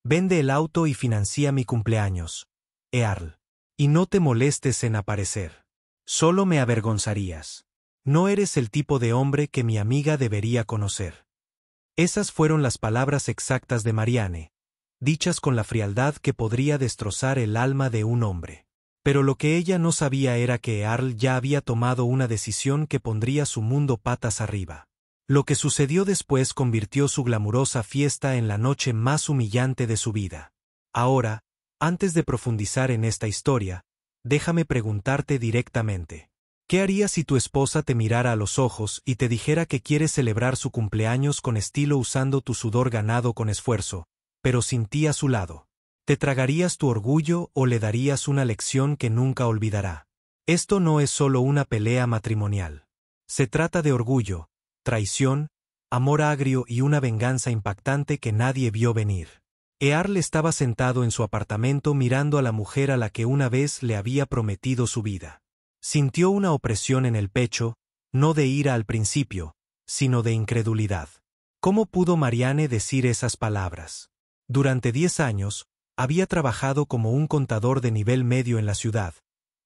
Vende el auto y financia mi cumpleaños, Earl. Y no te molestes en aparecer. Solo me avergonzarías. No eres el tipo de hombre que mi amiga debería conocer. Esas fueron las palabras exactas de Marianne, dichas con la frialdad que podría destrozar el alma de un hombre. Pero lo que ella no sabía era que Earl ya había tomado una decisión que pondría su mundo patas arriba. Lo que sucedió después convirtió su glamurosa fiesta en la noche más humillante de su vida. Ahora, antes de profundizar en esta historia, déjame preguntarte directamente. ¿Qué harías si tu esposa te mirara a los ojos y te dijera que quieres celebrar su cumpleaños con estilo usando tu sudor ganado con esfuerzo, pero sin ti a su lado? ¿Te tragarías tu orgullo o le darías una lección que nunca olvidará? Esto no es solo una pelea matrimonial. Se trata de orgullo, traición, amor agrio y una venganza impactante que nadie vio venir. Earl estaba sentado en su apartamento mirando a la mujer a la que una vez le había prometido su vida. Sintió una opresión en el pecho, no de ira al principio, sino de incredulidad. ¿Cómo pudo Marianne decir esas palabras? Durante 10 años, había trabajado como un contador de nivel medio en la ciudad,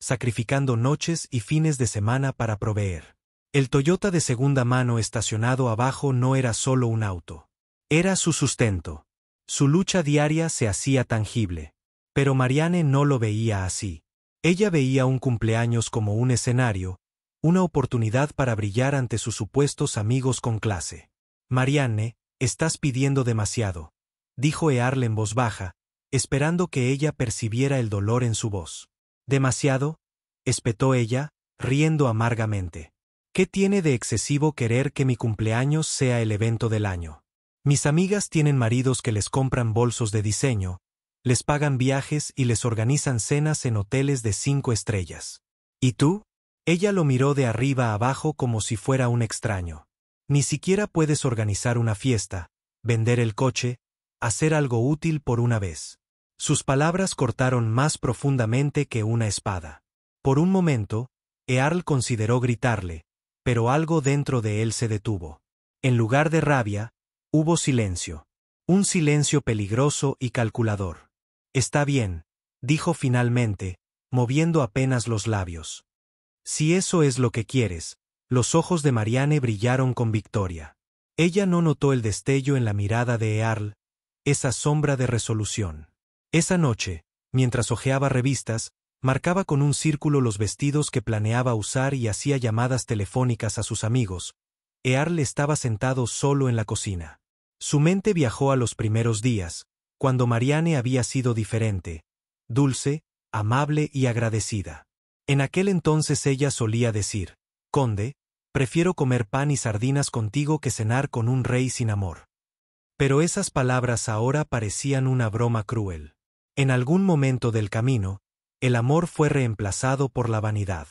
sacrificando noches y fines de semana para proveer. El Toyota de segunda mano estacionado abajo no era solo un auto. Era su sustento. Su lucha diaria se hacía tangible. Pero Marianne no lo veía así. Ella veía un cumpleaños como un escenario, una oportunidad para brillar ante sus supuestos amigos con clase. Marianne, estás pidiendo demasiado, dijo Earl en voz baja, esperando que ella percibiera el dolor en su voz. ¿Demasiado?, espetó ella, riendo amargamente. ¿Qué tiene de excesivo querer que mi cumpleaños sea el evento del año? Mis amigas tienen maridos que les compran bolsos de diseño, les pagan viajes y les organizan cenas en hoteles de 5 estrellas. ¿Y tú? Ella lo miró de arriba a abajo como si fuera un extraño. Ni siquiera puedes organizar una fiesta, vender el coche, hacer algo útil por una vez. Sus palabras cortaron más profundamente que una espada. Por un momento, Earl consideró gritarle, pero algo dentro de él se detuvo. En lugar de rabia, hubo silencio. Un silencio peligroso y calculador. Está bien, dijo finalmente, moviendo apenas los labios. Si eso es lo que quieres. Los ojos de Marianne brillaron con victoria. Ella no notó el destello en la mirada de Earl, esa sombra de resolución. Esa noche, mientras hojeaba revistas, marcaba con un círculo los vestidos que planeaba usar y hacía llamadas telefónicas a sus amigos. Earl estaba sentado solo en la cocina. Su mente viajó a los primeros días, cuando Marianne había sido diferente, dulce, amable y agradecida. En aquel entonces ella solía decir: «Conde, prefiero comer pan y sardinas contigo que cenar con un rey sin amor». Pero esas palabras ahora parecían una broma cruel. En algún momento del camino, el amor fue reemplazado por la vanidad.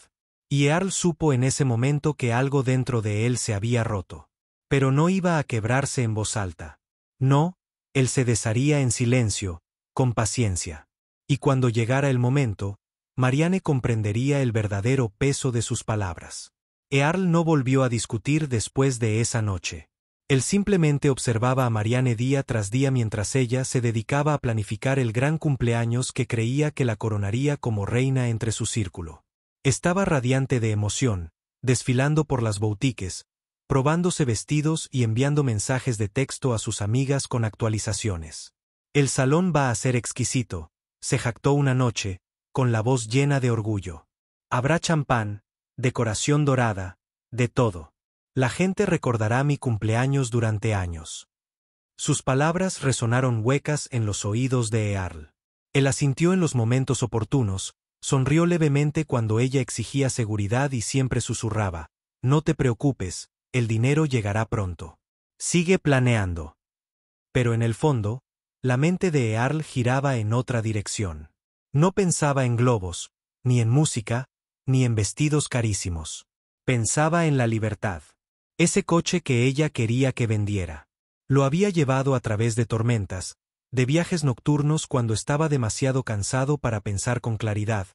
Y Earl supo en ese momento que algo dentro de él se había roto. Pero no iba a quebrarse en voz alta. No, él se desharía en silencio, con paciencia. Y cuando llegara el momento, Marianne comprendería el verdadero peso de sus palabras. Earl no volvió a discutir después de esa noche. Él simplemente observaba a Marianne día tras día mientras ella se dedicaba a planificar el gran cumpleaños que creía que la coronaría como reina entre su círculo. Estaba radiante de emoción, desfilando por las boutiques, probándose vestidos y enviando mensajes de texto a sus amigas con actualizaciones. «El salón va a ser exquisito», se jactó una noche, con la voz llena de orgullo. «Habrá champán, decoración dorada, de todo. La gente recordará mi cumpleaños durante años». Sus palabras resonaron huecas en los oídos de Earl. Él asintió en los momentos oportunos, sonrió levemente cuando ella exigía seguridad y siempre susurraba: «No te preocupes, el dinero llegará pronto. Sigue planeando». Pero en el fondo, la mente de Earl giraba en otra dirección. No pensaba en globos, ni en música, ni en vestidos carísimos. Pensaba en la libertad. Ese coche que ella quería que vendiera. Lo había llevado a través de tormentas, de viajes nocturnos cuando estaba demasiado cansado para pensar con claridad,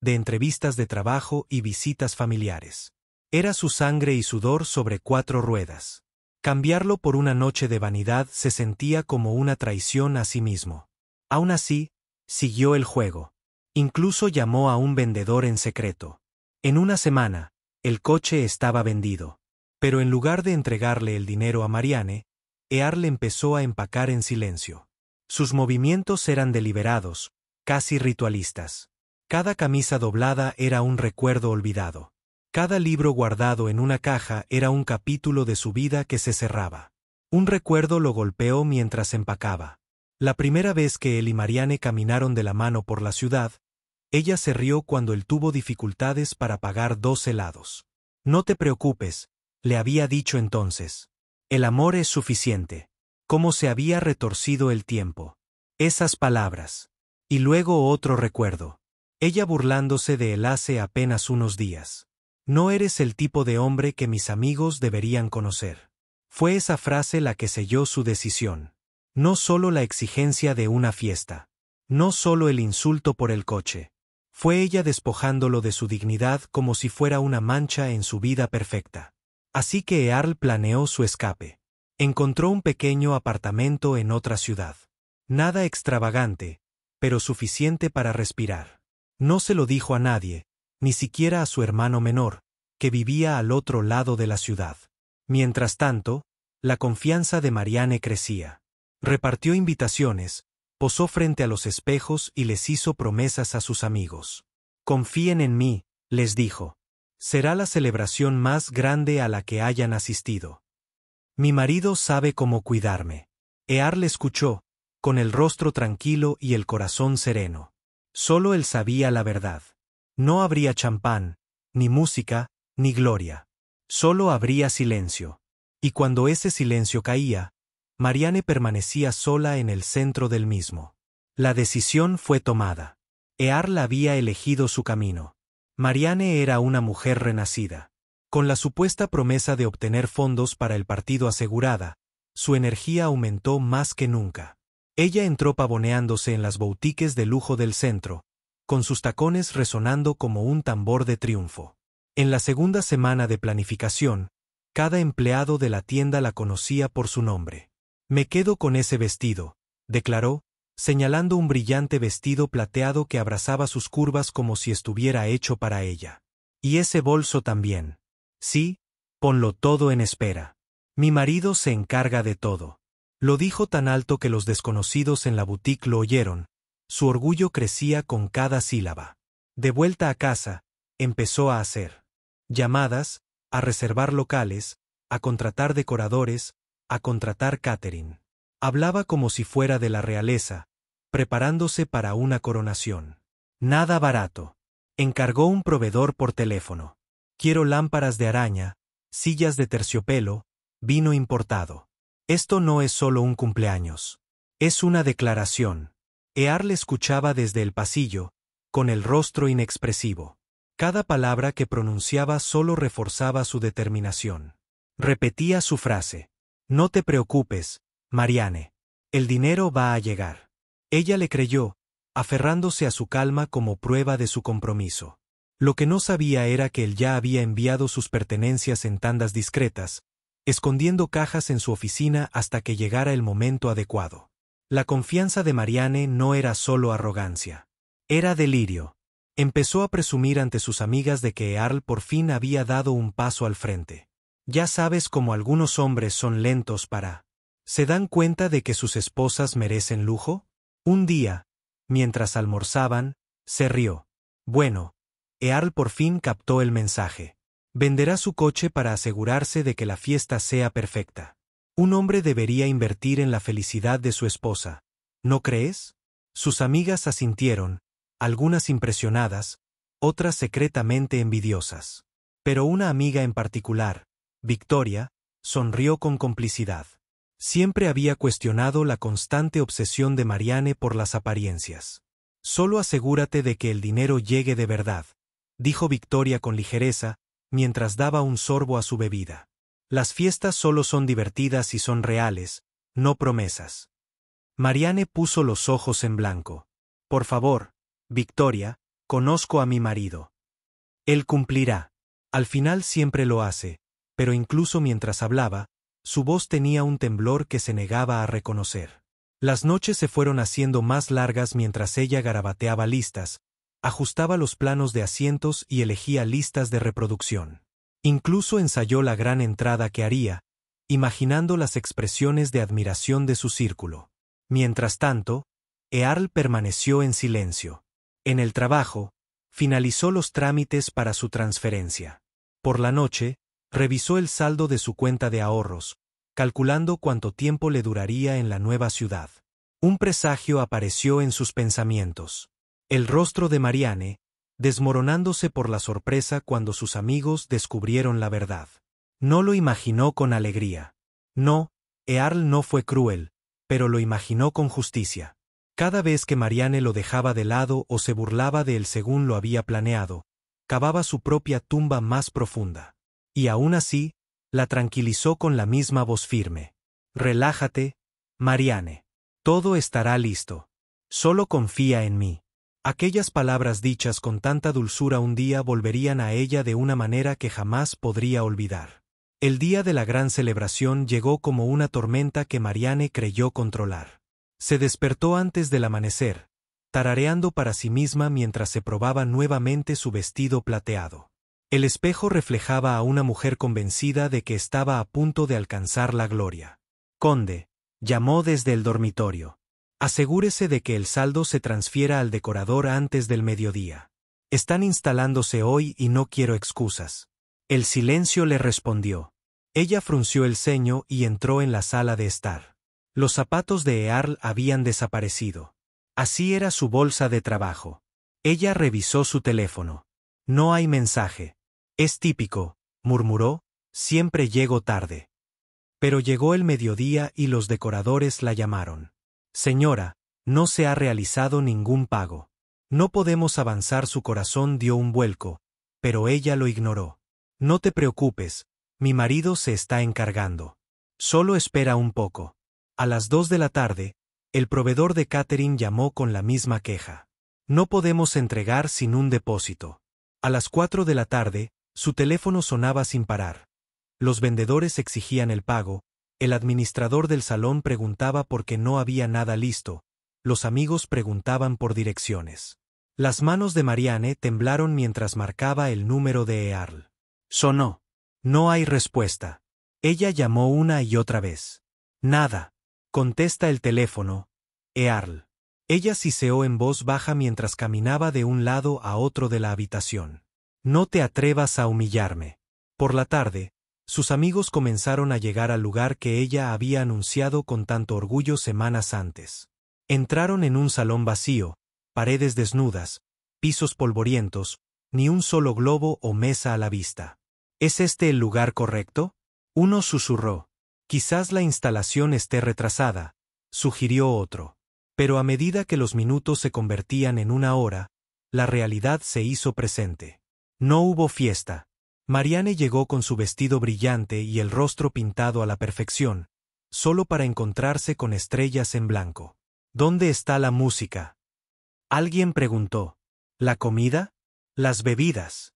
de entrevistas de trabajo y visitas familiares. Era su sangre y sudor sobre 4 ruedas. Cambiarlo por una noche de vanidad se sentía como una traición a sí mismo. Aún así, siguió el juego. Incluso llamó a un vendedor en secreto. En una semana, el coche estaba vendido. Pero en lugar de entregarle el dinero a Marianne, Earl empezó a empacar en silencio. Sus movimientos eran deliberados, casi ritualistas. Cada camisa doblada era un recuerdo olvidado. Cada libro guardado en una caja era un capítulo de su vida que se cerraba. Un recuerdo lo golpeó mientras empacaba. La primera vez que él y Marianne caminaron de la mano por la ciudad, ella se rió cuando él tuvo dificultades para pagar 2 helados. No te preocupes, le había dicho entonces. El amor es suficiente. Cómo se había retorcido el tiempo. Esas palabras. Y luego otro recuerdo. Ella burlándose de él hace apenas unos días. No eres el tipo de hombre que mis amigos deberían conocer. Fue esa frase la que selló su decisión. No solo la exigencia de una fiesta. No solo el insulto por el coche. Fue ella despojándolo de su dignidad como si fuera una mancha en su vida perfecta. Así que Earl planeó su escape. Encontró un pequeño apartamento en otra ciudad. Nada extravagante, pero suficiente para respirar. No se lo dijo a nadie, ni siquiera a su hermano menor, que vivía al otro lado de la ciudad. Mientras tanto, la confianza de Marianne crecía. Repartió invitaciones, posó frente a los espejos y les hizo promesas a sus amigos. Confíen en mí, les dijo. Será la celebración más grande a la que hayan asistido. Mi marido sabe cómo cuidarme. Earl escuchó, con el rostro tranquilo y el corazón sereno. Solo él sabía la verdad. No habría champán, ni música, ni gloria. Solo habría silencio. Y cuando ese silencio caía, Marianne permanecía sola en el centro del mismo. La decisión fue tomada. Earl había elegido su camino. Marianne era una mujer renacida. Con la supuesta promesa de obtener fondos para el partido asegurada, su energía aumentó más que nunca. Ella entró pavoneándose en las boutiques de lujo del centro, con sus tacones resonando como un tambor de triunfo. En la segunda semana de planificación, cada empleado de la tienda la conocía por su nombre. Me quedo con ese vestido, declaró, señalando un brillante vestido plateado que abrazaba sus curvas como si estuviera hecho para ella. Y ese bolso también. Sí, ponlo todo en espera. Mi marido se encarga de todo. Lo dijo tan alto que los desconocidos en la boutique lo oyeron. Su orgullo crecía con cada sílaba. De vuelta a casa, empezó a hacer llamadas, a reservar locales, a contratar decoradores, a contratar catering. Hablaba como si fuera de la realeza, preparándose para una coronación. Nada barato. Encargó un proveedor por teléfono. Quiero lámparas de araña, sillas de terciopelo, vino importado. Esto no es solo un cumpleaños. Es una declaración. Earl escuchaba desde el pasillo, con el rostro inexpresivo. Cada palabra que pronunciaba solo reforzaba su determinación. Repetía su frase. No te preocupes, Marianne. El dinero va a llegar. Ella le creyó, aferrándose a su calma como prueba de su compromiso. Lo que no sabía era que él ya había enviado sus pertenencias en tandas discretas, escondiendo cajas en su oficina hasta que llegara el momento adecuado. La confianza de Marianne no era solo arrogancia. Era delirio. Empezó a presumir ante sus amigas de que Earl por fin había dado un paso al frente. Ya sabes cómo algunos hombres son lentos para... ¿Se dan cuenta de que sus esposas merecen lujo? Un día, mientras almorzaban, se rió. Bueno, Earl por fin captó el mensaje. Venderá su coche para asegurarse de que la fiesta sea perfecta. Un hombre debería invertir en la felicidad de su esposa, ¿no crees? Sus amigas asintieron, algunas impresionadas, otras secretamente envidiosas. Pero una amiga en particular, Victoria, sonrió con complicidad. Siempre había cuestionado la constante obsesión de Marianne por las apariencias. Solo asegúrate de que el dinero llegue de verdad, dijo Victoria con ligereza, mientras daba un sorbo a su bebida. Las fiestas solo son divertidas si son reales, no promesas. Marianne puso los ojos en blanco. Por favor, Victoria, conozco a mi marido. Él cumplirá. Al final siempre lo hace, pero incluso mientras hablaba, su voz tenía un temblor que se negaba a reconocer. Las noches se fueron haciendo más largas mientras ella garabateaba listas, ajustaba los planos de asientos y elegía listas de reproducción. Incluso ensayó la gran entrada que haría, imaginando las expresiones de admiración de su círculo. Mientras tanto, Earl permaneció en silencio. En el trabajo, finalizó los trámites para su transferencia. Por la noche, revisó el saldo de su cuenta de ahorros, calculando cuánto tiempo le duraría en la nueva ciudad. Un presagio apareció en sus pensamientos. El rostro de Marianne, desmoronándose por la sorpresa cuando sus amigos descubrieron la verdad. No lo imaginó con alegría. No, Earl no fue cruel, pero lo imaginó con justicia. Cada vez que Marianne lo dejaba de lado o se burlaba de él según lo había planeado, cavaba su propia tumba más profunda. Y aún así, la tranquilizó con la misma voz firme. Relájate, Marianne. Todo estará listo. Solo confía en mí. Aquellas palabras dichas con tanta dulzura un día volverían a ella de una manera que jamás podría olvidar. El día de la gran celebración llegó como una tormenta que Marianne creyó controlar. Se despertó antes del amanecer, tarareando para sí misma mientras se probaba nuevamente su vestido plateado. El espejo reflejaba a una mujer convencida de que estaba a punto de alcanzar la gloria. Conde, llamó desde el dormitorio. Asegúrese de que el saldo se transfiera al decorador antes del mediodía. Están instalándose hoy y no quiero excusas. El silencio le respondió. Ella frunció el ceño y entró en la sala de estar. Los zapatos de Earl habían desaparecido. Así era su bolsa de trabajo. Ella revisó su teléfono. No hay mensaje. Es típico, murmuró, siempre llego tarde. Pero llegó el mediodía y los decoradores la llamaron. Señora, no se ha realizado ningún pago. No podemos avanzar. Su corazón dio un vuelco, pero ella lo ignoró. No te preocupes, mi marido se está encargando. Solo espera un poco. A las 2 de la tarde, el proveedor de catering llamó con la misma queja. No podemos entregar sin un depósito. A las 4 de la tarde, su teléfono sonaba sin parar. Los vendedores exigían el pago, el administrador del salón preguntaba por qué no había nada listo, los amigos preguntaban por direcciones. Las manos de Marianne temblaron mientras marcaba el número de Earl. Sonó. No hay respuesta. Ella llamó una y otra vez. Nada. Contesta el teléfono. Earl. Ella siseó en voz baja mientras caminaba de un lado a otro de la habitación. No te atrevas a humillarme. Por la tarde, sus amigos comenzaron a llegar al lugar que ella había anunciado con tanto orgullo semanas antes. Entraron en un salón vacío, paredes desnudas, pisos polvorientos, ni un solo globo o mesa a la vista. ¿Es este el lugar correcto? Uno susurró. Quizás la instalación esté retrasada, sugirió otro. Pero a medida que los minutos se convertían en una hora, la realidad se hizo presente. No hubo fiesta. Marianne llegó con su vestido brillante y el rostro pintado a la perfección, solo para encontrarse con estrellas en blanco. ¿Dónde está la música? Alguien preguntó. ¿La comida? Las bebidas.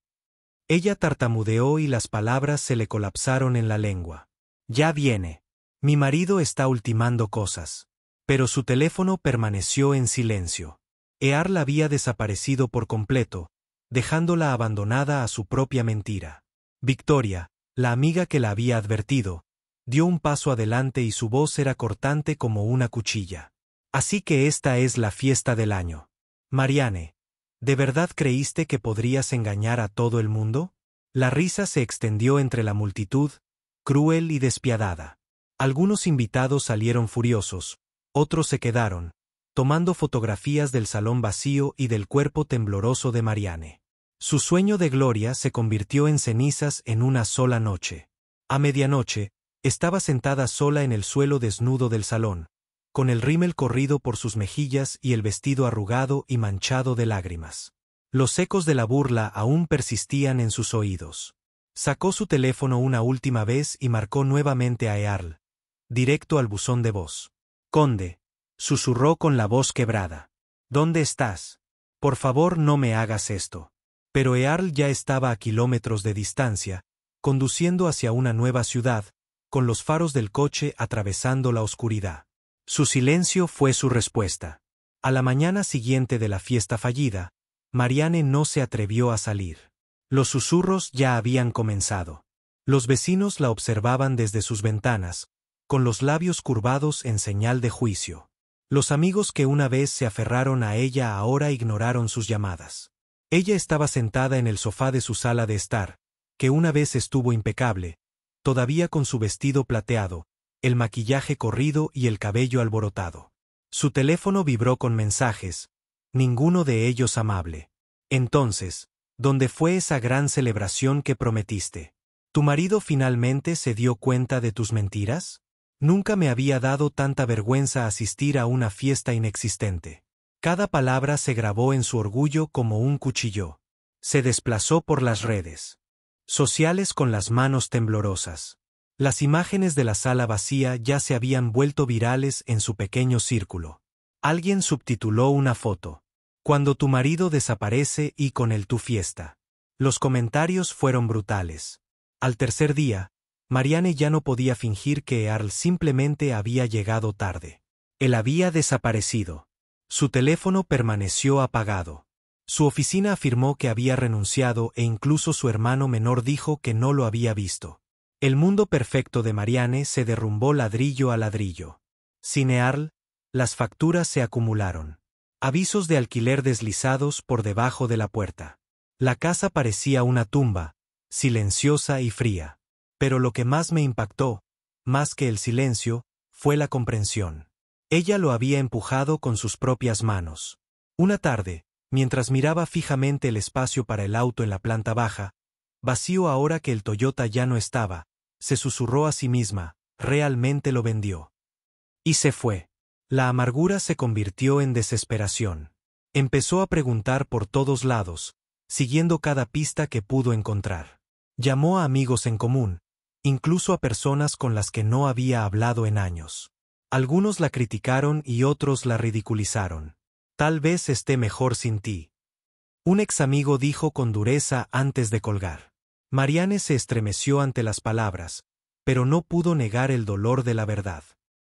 Ella tartamudeó y las palabras se le colapsaron en la lengua. Ya viene. Mi marido está ultimando cosas. Pero su teléfono permaneció en silencio. Earl había desaparecido por completo, dejándola abandonada a su propia mentira. Victoria, la amiga que la había advertido, dio un paso adelante y su voz era cortante como una cuchilla. Así que esta es la fiesta del año. Marianne, ¿de verdad creíste que podrías engañar a todo el mundo? La risa se extendió entre la multitud, cruel y despiadada. Algunos invitados salieron furiosos, otros se quedaron, tomando fotografías del salón vacío y del cuerpo tembloroso de Marianne. Su sueño de gloria se convirtió en cenizas en una sola noche. A medianoche, estaba sentada sola en el suelo desnudo del salón, con el rímel corrido por sus mejillas y el vestido arrugado y manchado de lágrimas. Los ecos de la burla aún persistían en sus oídos. Sacó su teléfono una última vez y marcó nuevamente a Earl, directo al buzón de voz. Conde, susurró con la voz quebrada. ¿Dónde estás? Por favor, no me hagas esto. Pero Earl ya estaba a kilómetros de distancia, conduciendo hacia una nueva ciudad, con los faros del coche atravesando la oscuridad. Su silencio fue su respuesta. A la mañana siguiente de la fiesta fallida, Marianne no se atrevió a salir. Los susurros ya habían comenzado. Los vecinos la observaban desde sus ventanas, con los labios curvados en señal de juicio. Los amigos que una vez se aferraron a ella ahora ignoraron sus llamadas. Ella estaba sentada en el sofá de su sala de estar, que una vez estuvo impecable, todavía con su vestido plateado, el maquillaje corrido y el cabello alborotado. Su teléfono vibró con mensajes, ninguno de ellos amable. Entonces, ¿dónde fue esa gran celebración que prometiste? ¿Tu marido finalmente se dio cuenta de tus mentiras? Nunca me había dado tanta vergüenza asistir a una fiesta inexistente. Cada palabra se grabó en su orgullo como un cuchillo. Se desplazó por las redes sociales con las manos temblorosas. Las imágenes de la sala vacía ya se habían vuelto virales en su pequeño círculo. Alguien subtituló una foto. Cuando tu marido desaparece y con él tu fiesta. Los comentarios fueron brutales. Al tercer día, Marianne ya no podía fingir que Earl simplemente había llegado tarde. Él había desaparecido. Su teléfono permaneció apagado. Su oficina afirmó que había renunciado e incluso su hermano menor dijo que no lo había visto. El mundo perfecto de Marianne se derrumbó ladrillo a ladrillo. Sin Earl, las facturas se acumularon. Avisos de alquiler deslizados por debajo de la puerta. La casa parecía una tumba, silenciosa y fría. Pero lo que más me impactó, más que el silencio, fue la comprensión. Ella lo había empujado con sus propias manos. Una tarde, mientras miraba fijamente el espacio para el auto en la planta baja, vacío ahora que el Toyota ya no estaba, se susurró a sí misma, realmente lo vendió. Y se fue. La amargura se convirtió en desesperación. Empezó a preguntar por todos lados, siguiendo cada pista que pudo encontrar. Llamó a amigos en común, incluso a personas con las que no había hablado en años. Algunos la criticaron y otros la ridiculizaron. Tal vez esté mejor sin ti. Un ex amigo dijo con dureza antes de colgar. Marianne se estremeció ante las palabras, pero no pudo negar el dolor de la verdad.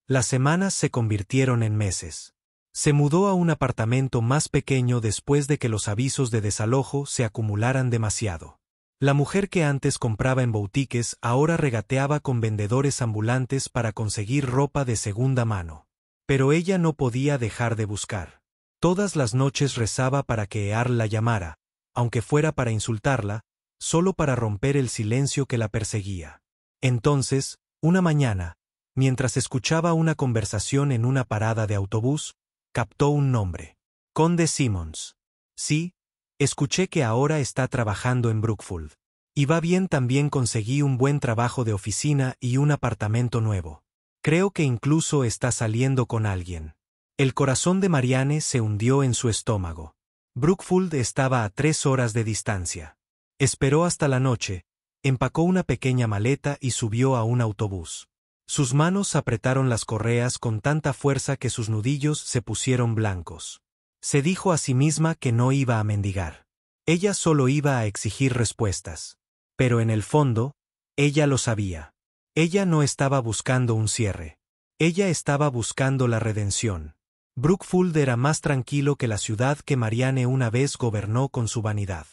Las semanas se convirtieron en meses. Se mudó a un apartamento más pequeño después de que los avisos de desalojo se acumularan demasiado. La mujer que antes compraba en boutiques ahora regateaba con vendedores ambulantes para conseguir ropa de segunda mano. Pero ella no podía dejar de buscar. Todas las noches rezaba para que Earl la llamara, aunque fuera para insultarla, solo para romper el silencio que la perseguía. Entonces, una mañana, mientras escuchaba una conversación en una parada de autobús, captó un nombre. Conde Simmons. Sí, escuché que ahora está trabajando en Brookfield. Y va bien, también conseguí un buen trabajo de oficina y un apartamento nuevo. Creo que incluso está saliendo con alguien. El corazón de Marianne se hundió en su estómago. Brookfield estaba a 3 horas de distancia. Esperó hasta la noche, empacó una pequeña maleta y subió a un autobús. Sus manos apretaron las correas con tanta fuerza que sus nudillos se pusieron blancos. Se dijo a sí misma que no iba a mendigar. Ella solo iba a exigir respuestas. Pero en el fondo, ella lo sabía. Ella no estaba buscando un cierre. Ella estaba buscando la redención. Brookfield era más tranquilo que la ciudad que Marianne una vez gobernó con su vanidad.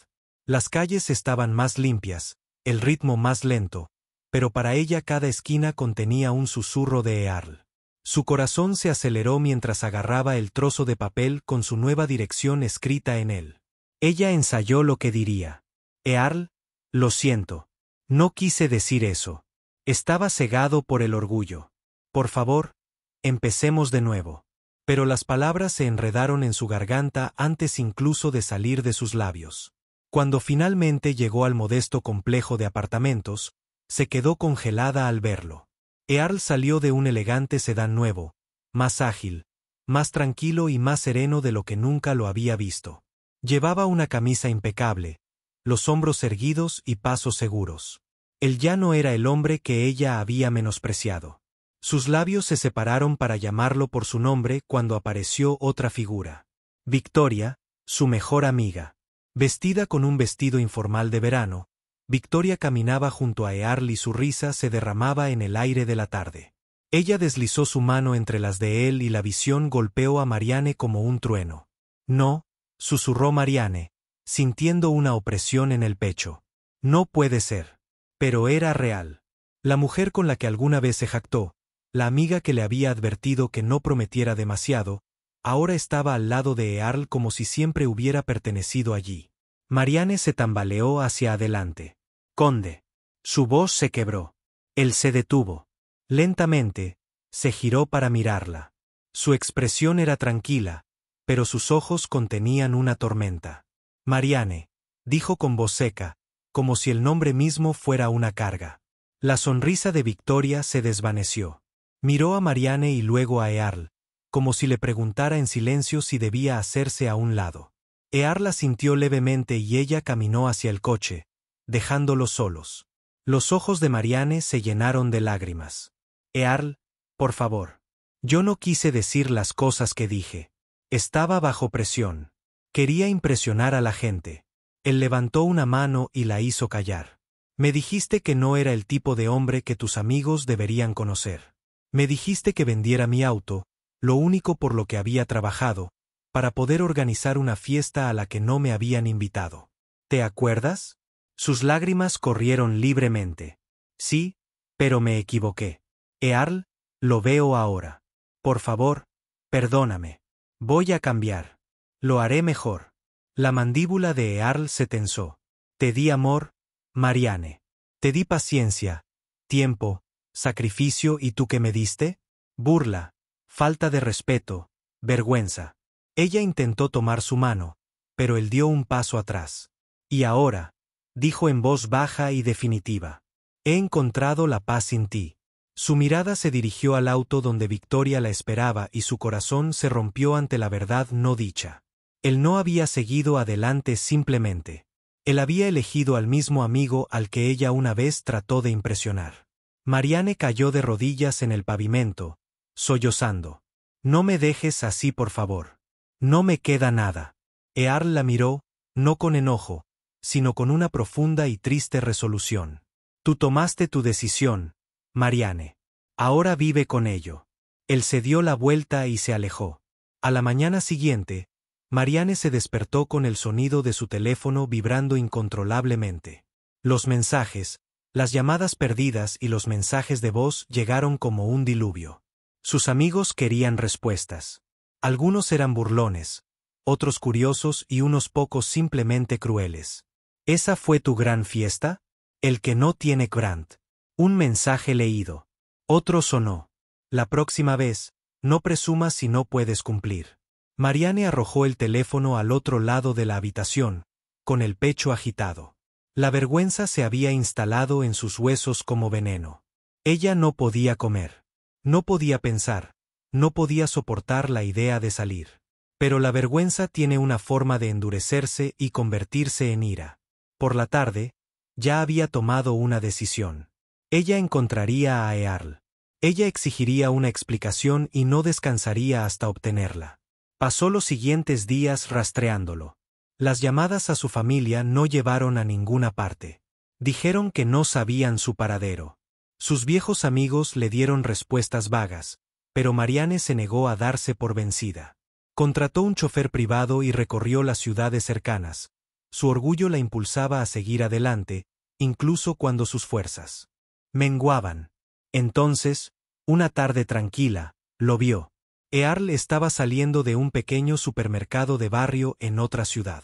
Las calles estaban más limpias, el ritmo más lento, pero para ella cada esquina contenía un susurro de Earl. Su corazón se aceleró mientras agarraba el trozo de papel con su nueva dirección escrita en él. Ella ensayó lo que diría. Earl, lo siento. No quise decir eso. Estaba cegado por el orgullo. Por favor, empecemos de nuevo. Pero las palabras se enredaron en su garganta antes incluso de salir de sus labios. Cuando finalmente llegó al modesto complejo de apartamentos, se quedó congelada al verlo. Earl salió de un elegante sedán nuevo, más ágil, más tranquilo y más sereno de lo que nunca lo había visto. Llevaba una camisa impecable, los hombros erguidos y pasos seguros. Él ya no era el hombre que ella había menospreciado. Sus labios se separaron para llamarlo por su nombre cuando apareció otra figura. Victoria, su mejor amiga. Vestida con un vestido informal de verano, Victoria caminaba junto a Earl y su risa se derramaba en el aire de la tarde. Ella deslizó su mano entre las de él y la visión golpeó a Marianne como un trueno. No, susurró Marianne, sintiendo una opresión en el pecho. No puede ser. Pero era real. La mujer con la que alguna vez se jactó, la amiga que le había advertido que no prometiera demasiado, ahora estaba al lado de Earl como si siempre hubiera pertenecido allí. Marianne se tambaleó hacia adelante. Conde. Su voz se quebró. Él se detuvo. Lentamente, se giró para mirarla. Su expresión era tranquila, pero sus ojos contenían una tormenta. Marianne, dijo con voz seca, como si el nombre mismo fuera una carga. La sonrisa de Victoria se desvaneció. Miró a Marianne y luego a Earl, como si le preguntara en silencio si debía hacerse a un lado. Earl la sintió levemente y ella caminó hacia el coche, dejándolos solos. Los ojos de Marianne se llenaron de lágrimas. Earl, por favor. Yo no quise decir las cosas que dije. Estaba bajo presión. Quería impresionar a la gente. Él levantó una mano y la hizo callar. Me dijiste que no era el tipo de hombre que tus amigos deberían conocer. Me dijiste que vendiera mi auto, lo único por lo que había trabajado, para poder organizar una fiesta a la que no me habían invitado. ¿Te acuerdas? Sus lágrimas corrieron libremente. Sí, pero me equivoqué. Earl, lo veo ahora. Por favor, perdóname. Voy a cambiar. Lo haré mejor. La mandíbula de Earl se tensó. Te di amor, Marianne. Te di paciencia, tiempo, sacrificio y ¿tú qué me diste? Burla, falta de respeto, vergüenza. Ella intentó tomar su mano, pero él dio un paso atrás. Y ahora, dijo en voz baja y definitiva. He encontrado la paz sin ti. Su mirada se dirigió al auto donde Victoria la esperaba y su corazón se rompió ante la verdad no dicha. Él no había seguido adelante simplemente. Él había elegido al mismo amigo al que ella una vez trató de impresionar. Marianne cayó de rodillas en el pavimento, sollozando. No me dejes así, por favor. No me queda nada. Earl la miró, no con enojo, sino con una profunda y triste resolución. Tú tomaste tu decisión, Marianne. Ahora vive con ello. Él se dio la vuelta y se alejó. A la mañana siguiente, Marianne se despertó con el sonido de su teléfono vibrando incontrolablemente. Los mensajes, las llamadas perdidas y los mensajes de voz llegaron como un diluvio. Sus amigos querían respuestas. Algunos eran burlones, otros curiosos y unos pocos simplemente crueles. ¿Esa fue tu gran fiesta? El que no tiene Grant. Un mensaje leído. Otro sonó. La próxima vez, no presumas si no puedes cumplir. Marianne arrojó el teléfono al otro lado de la habitación, con el pecho agitado. La vergüenza se había instalado en sus huesos como veneno. Ella no podía comer. No podía pensar. No podía soportar la idea de salir. Pero la vergüenza tiene una forma de endurecerse y convertirse en ira. Por la tarde, ya había tomado una decisión. Ella encontraría a Earl. Ella exigiría una explicación y no descansaría hasta obtenerla. Pasó los siguientes días rastreándolo. Las llamadas a su familia no llevaron a ninguna parte. Dijeron que no sabían su paradero. Sus viejos amigos le dieron respuestas vagas, pero Marianne se negó a darse por vencida. Contrató un chofer privado y recorrió las ciudades cercanas. Su orgullo la impulsaba a seguir adelante, incluso cuando sus fuerzas menguaban. Entonces, una tarde tranquila, lo vio. Earl estaba saliendo de un pequeño supermercado de barrio en otra ciudad.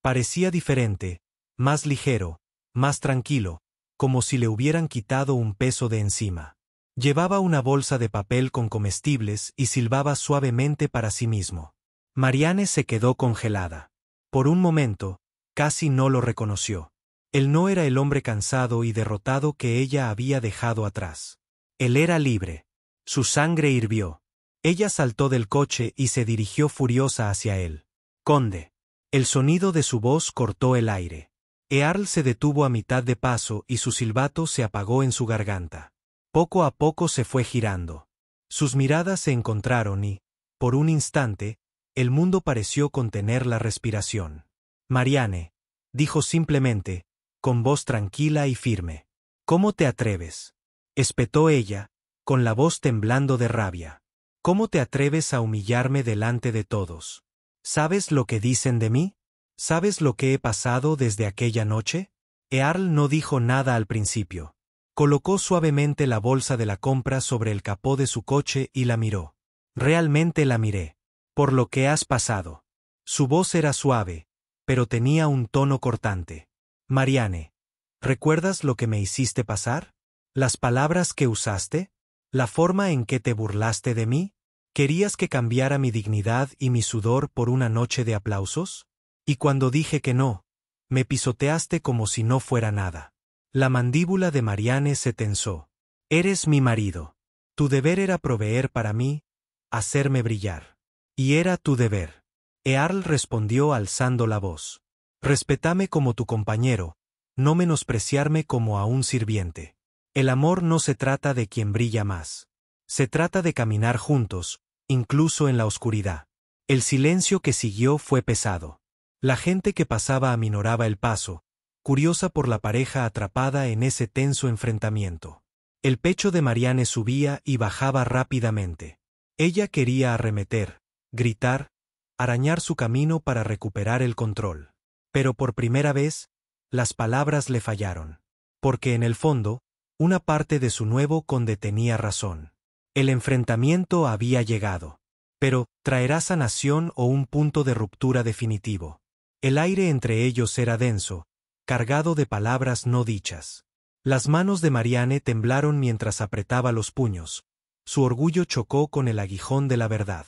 Parecía diferente, más ligero, más tranquilo, como si le hubieran quitado un peso de encima. Llevaba una bolsa de papel con comestibles y silbaba suavemente para sí mismo. Marianne se quedó congelada. Por un momento, casi no lo reconoció. Él no era el hombre cansado y derrotado que ella había dejado atrás. Él era libre. Su sangre hirvió. Ella saltó del coche y se dirigió furiosa hacia él. «Conde». El sonido de su voz cortó el aire. Earl se detuvo a mitad de paso y su silbato se apagó en su garganta. Poco a poco se fue girando. Sus miradas se encontraron y, por un instante, el mundo pareció contener la respiración. «Marianne», dijo simplemente, con voz tranquila y firme. «¿Cómo te atreves?», espetó ella, con la voz temblando de rabia. ¿Cómo te atreves a humillarme delante de todos? ¿Sabes lo que dicen de mí? ¿Sabes lo que he pasado desde aquella noche? Earl no dijo nada al principio. Colocó suavemente la bolsa de la compra sobre el capó de su coche y la miró. Realmente la miré. Por lo que has pasado. Su voz era suave, pero tenía un tono cortante. Marianne, ¿recuerdas lo que me hiciste pasar? ¿Las palabras que usaste? ¿La forma en que te burlaste de mí? ¿Querías que cambiara mi dignidad y mi sudor por una noche de aplausos? Y cuando dije que no, me pisoteaste como si no fuera nada. La mandíbula de Marianne se tensó. Eres mi marido. Tu deber era proveer para mí, hacerme brillar. Y era tu deber. Earl respondió alzando la voz. Respétame como tu compañero, no menospreciarme como a un sirviente. El amor no se trata de quien brilla más. Se trata de caminar juntos, incluso en la oscuridad. El silencio que siguió fue pesado. La gente que pasaba aminoraba el paso, curiosa por la pareja atrapada en ese tenso enfrentamiento. El pecho de Marianne subía y bajaba rápidamente. Ella quería arremeter, gritar, arañar su camino para recuperar el control. Pero por primera vez, las palabras le fallaron. Porque en el fondo, una parte de su nuevo conde tenía razón. El enfrentamiento había llegado. Pero, ¿traerá sanación o un punto de ruptura definitivo? El aire entre ellos era denso, cargado de palabras no dichas. Las manos de Marianne temblaron mientras apretaba los puños. Su orgullo chocó con el aguijón de la verdad.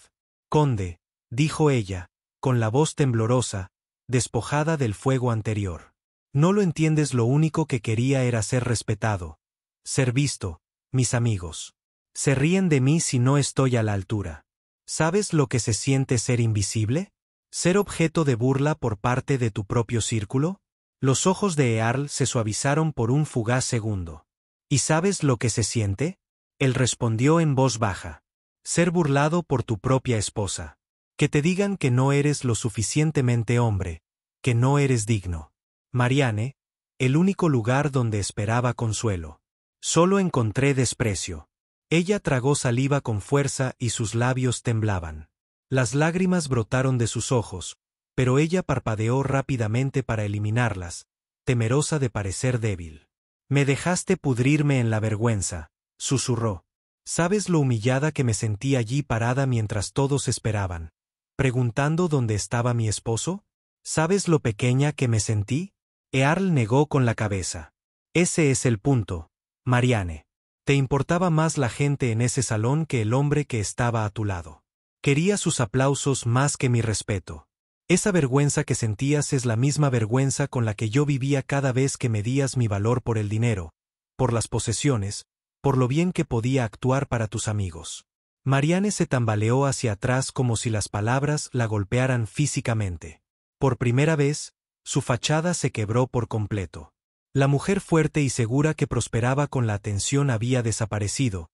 Conde, dijo ella, con la voz temblorosa, despojada del fuego anterior. No lo entiendes, lo único que quería era ser respetado. Ser visto, mis amigos. Se ríen de mí si no estoy a la altura. ¿Sabes lo que se siente ser invisible? ¿Ser objeto de burla por parte de tu propio círculo? Los ojos de Earl se suavizaron por un fugaz segundo. ¿Y sabes lo que se siente? Él respondió en voz baja. Ser burlado por tu propia esposa. Que te digan que no eres lo suficientemente hombre, que no eres digno. Marianne, el único lugar donde esperaba consuelo. Solo encontré desprecio. Ella tragó saliva con fuerza y sus labios temblaban. Las lágrimas brotaron de sus ojos, pero ella parpadeó rápidamente para eliminarlas, temerosa de parecer débil. Me dejaste pudrirme en la vergüenza, susurró. ¿Sabes lo humillada que me sentí allí parada mientras todos esperaban, preguntando dónde estaba mi esposo? ¿Sabes lo pequeña que me sentí? Earl negó con la cabeza. Ese es el punto, Marianne. Te importaba más la gente en ese salón que el hombre que estaba a tu lado. Quería sus aplausos más que mi respeto. Esa vergüenza que sentías es la misma vergüenza con la que yo vivía cada vez que medías mi valor por el dinero, por las posesiones, por lo bien que podía actuar para tus amigos. Marianne se tambaleó hacia atrás como si las palabras la golpearan físicamente. Por primera vez, su fachada se quebró por completo. La mujer fuerte y segura que prosperaba con la atención había desaparecido,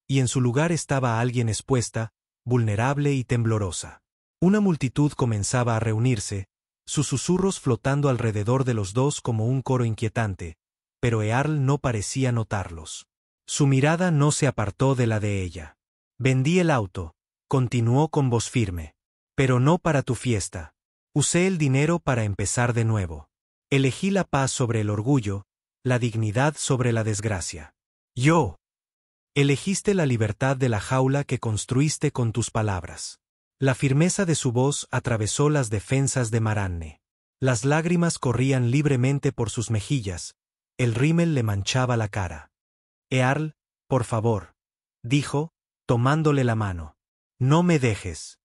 y en su lugar estaba alguien expuesta, vulnerable y temblorosa. Una multitud comenzaba a reunirse, sus susurros flotando alrededor de los dos como un coro inquietante, pero Earl no parecía notarlos. Su mirada no se apartó de la de ella. Vendí el auto, continuó con voz firme, pero no para tu fiesta. Usé el dinero para empezar de nuevo. Elegí la paz sobre el orgullo, la dignidad sobre la desgracia. Yo. Elegiste la libertad de la jaula que construiste con tus palabras. La firmeza de su voz atravesó las defensas de Marianne. Las lágrimas corrían libremente por sus mejillas, el rímel le manchaba la cara. Earl, por favor, dijo, tomándole la mano. No me dejes.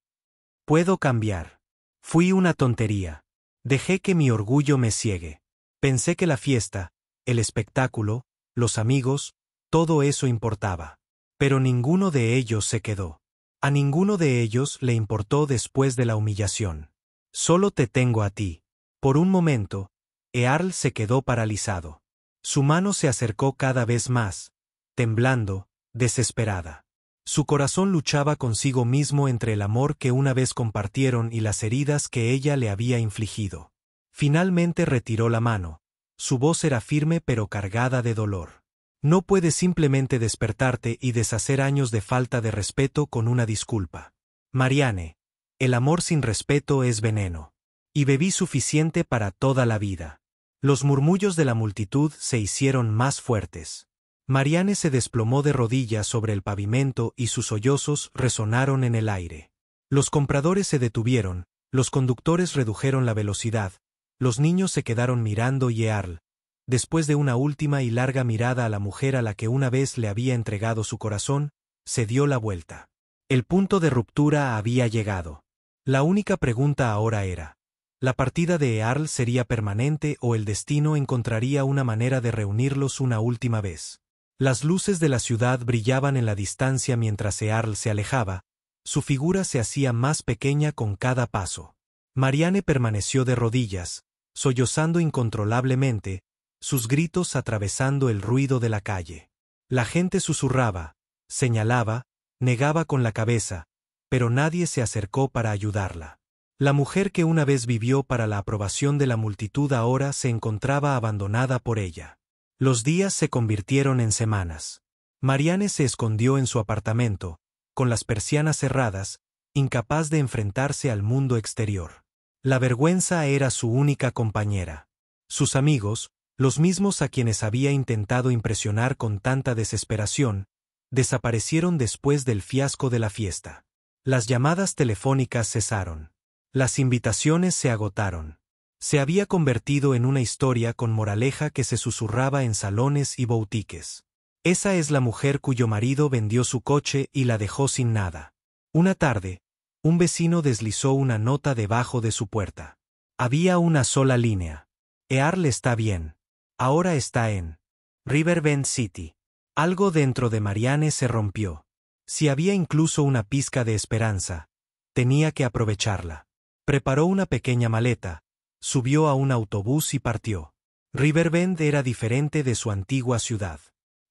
Puedo cambiar. Fui una tontería. Dejé que mi orgullo me ciegue. Pensé que la fiesta, el espectáculo, los amigos, todo eso importaba. Pero ninguno de ellos se quedó. A ninguno de ellos le importó después de la humillación. Solo te tengo a ti. Por un momento, Earl se quedó paralizado. Su mano se acercó cada vez más, temblando, desesperada. Su corazón luchaba consigo mismo entre el amor que una vez compartieron y las heridas que ella le había infligido. Finalmente retiró la mano. Su voz era firme pero cargada de dolor. No puedes simplemente despertarte y deshacer años de falta de respeto con una disculpa. Marianne, el amor sin respeto es veneno. Y bebí suficiente para toda la vida. Los murmullos de la multitud se hicieron más fuertes. Marianne se desplomó de rodillas sobre el pavimento y sus sollozos resonaron en el aire. Los compradores se detuvieron, los conductores redujeron la velocidad, los niños se quedaron mirando y Earl, después de una última y larga mirada a la mujer a la que una vez le había entregado su corazón, se dio la vuelta. El punto de ruptura había llegado. La única pregunta ahora era: ¿la partida de Earl sería permanente o el destino encontraría una manera de reunirlos una última vez? Las luces de la ciudad brillaban en la distancia mientras Earl se alejaba, su figura se hacía más pequeña con cada paso. Marianne permaneció de rodillas, sollozando incontrolablemente, sus gritos atravesando el ruido de la calle. La gente susurraba, señalaba, negaba con la cabeza, pero nadie se acercó para ayudarla. La mujer que una vez vivió para la aprobación de la multitud ahora se encontraba abandonada por ella. Los días se convirtieron en semanas. Marianne se escondió en su apartamento, con las persianas cerradas, incapaz de enfrentarse al mundo exterior. La vergüenza era su única compañera. Sus amigos, los mismos a quienes había intentado impresionar con tanta desesperación, desaparecieron después del fiasco de la fiesta. Las llamadas telefónicas cesaron. Las invitaciones se agotaron. Se había convertido en una historia con moraleja que se susurraba en salones y boutiques. Esa es la mujer cuyo marido vendió su coche y la dejó sin nada. Una tarde, un vecino deslizó una nota debajo de su puerta. Había una sola línea. Earl está bien. Ahora está en Riverbend City. Algo dentro de Marianne se rompió. Si había incluso una pizca de esperanza, tenía que aprovecharla. Preparó una pequeña maleta, subió a un autobús y partió. Riverbend era diferente de su antigua ciudad.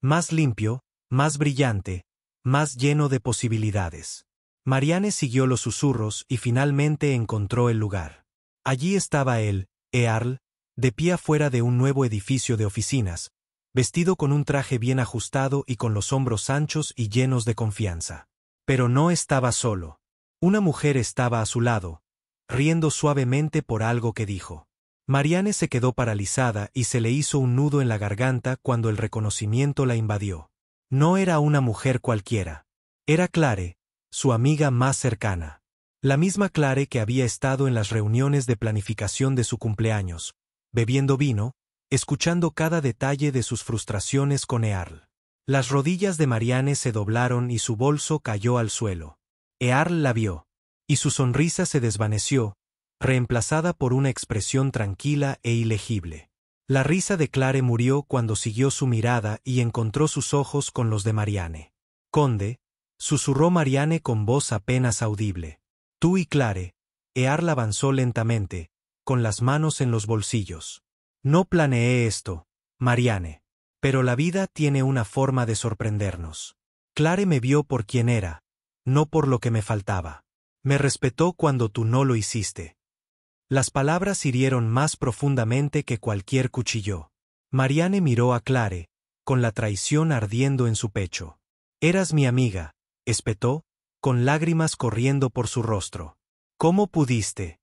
Más limpio, más brillante, más lleno de posibilidades. Marianne siguió los susurros y finalmente encontró el lugar. Allí estaba él, Earl, de pie afuera de un nuevo edificio de oficinas, vestido con un traje bien ajustado y con los hombros anchos y llenos de confianza. Pero no estaba solo. Una mujer estaba a su lado, riendo suavemente por algo que dijo. Marianne se quedó paralizada y se le hizo un nudo en la garganta cuando el reconocimiento la invadió. No era una mujer cualquiera. Era Clare, su amiga más cercana. La misma Clare que había estado en las reuniones de planificación de su cumpleaños, bebiendo vino, escuchando cada detalle de sus frustraciones con Earl. Las rodillas de Marianne se doblaron y su bolso cayó al suelo. Earl la vio, y su sonrisa se desvaneció, reemplazada por una expresión tranquila e ilegible. La risa de Clare murió cuando siguió su mirada y encontró sus ojos con los de Marianne. «Conde», susurró Marianne con voz apenas audible. «Tú y Clare». Earl avanzó lentamente, con las manos en los bolsillos. «No planeé esto, Marianne. Pero la vida tiene una forma de sorprendernos. Clare me vio por quien era, no por lo que me faltaba. Me respetó cuando tú no lo hiciste». Las palabras hirieron más profundamente que cualquier cuchillo. Marianne miró a Clare, con la traición ardiendo en su pecho. «Eras mi amiga», espetó, con lágrimas corriendo por su rostro. «¿Cómo pudiste?»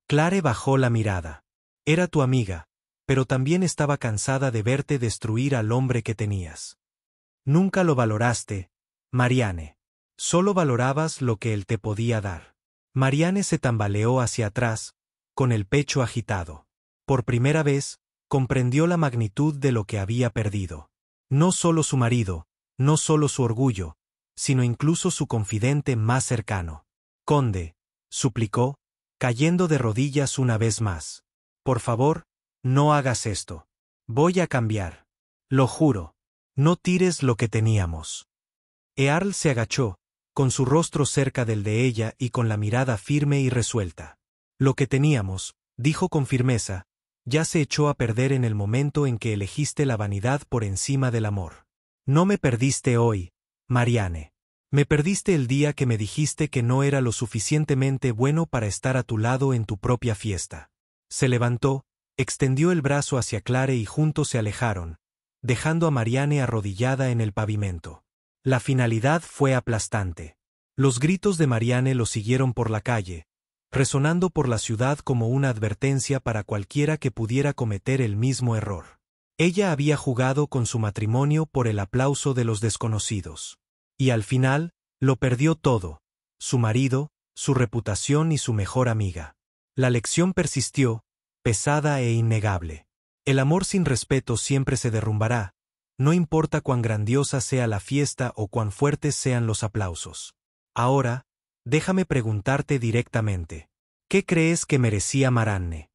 Clare bajó la mirada. «Era tu amiga, pero también estaba cansada de verte destruir al hombre que tenías. Nunca lo valoraste, Marianne. Solo valorabas lo que él te podía dar». Marianne se tambaleó hacia atrás, con el pecho agitado. Por primera vez, comprendió la magnitud de lo que había perdido. No solo su marido, no solo su orgullo, sino incluso su confidente más cercano. «Conde», suplicó, cayendo de rodillas una vez más. «Por favor, no hagas esto. Voy a cambiar. Lo juro. No tires lo que teníamos». Earl se agachó, con su rostro cerca del de ella y con la mirada firme y resuelta. «Lo que teníamos», dijo con firmeza, «ya se echó a perder en el momento en que elegiste la vanidad por encima del amor. No me perdiste hoy, Marianne. Me perdiste el día que me dijiste que no era lo suficientemente bueno para estar a tu lado en tu propia fiesta». Se levantó, extendió el brazo hacia Clare y juntos se alejaron, dejando a Marianne arrodillada en el pavimento. La finalidad fue aplastante. Los gritos de Marianne lo siguieron por la calle, resonando por la ciudad como una advertencia para cualquiera que pudiera cometer el mismo error. Ella había jugado con su matrimonio por el aplauso de los desconocidos. Y al final, lo perdió todo: su marido, su reputación y su mejor amiga. La lección persistió, pesada e innegable. El amor sin respeto siempre se derrumbará, no importa cuán grandiosa sea la fiesta o cuán fuertes sean los aplausos. Ahora, déjame preguntarte directamente: ¿qué crees que merecía Marianne?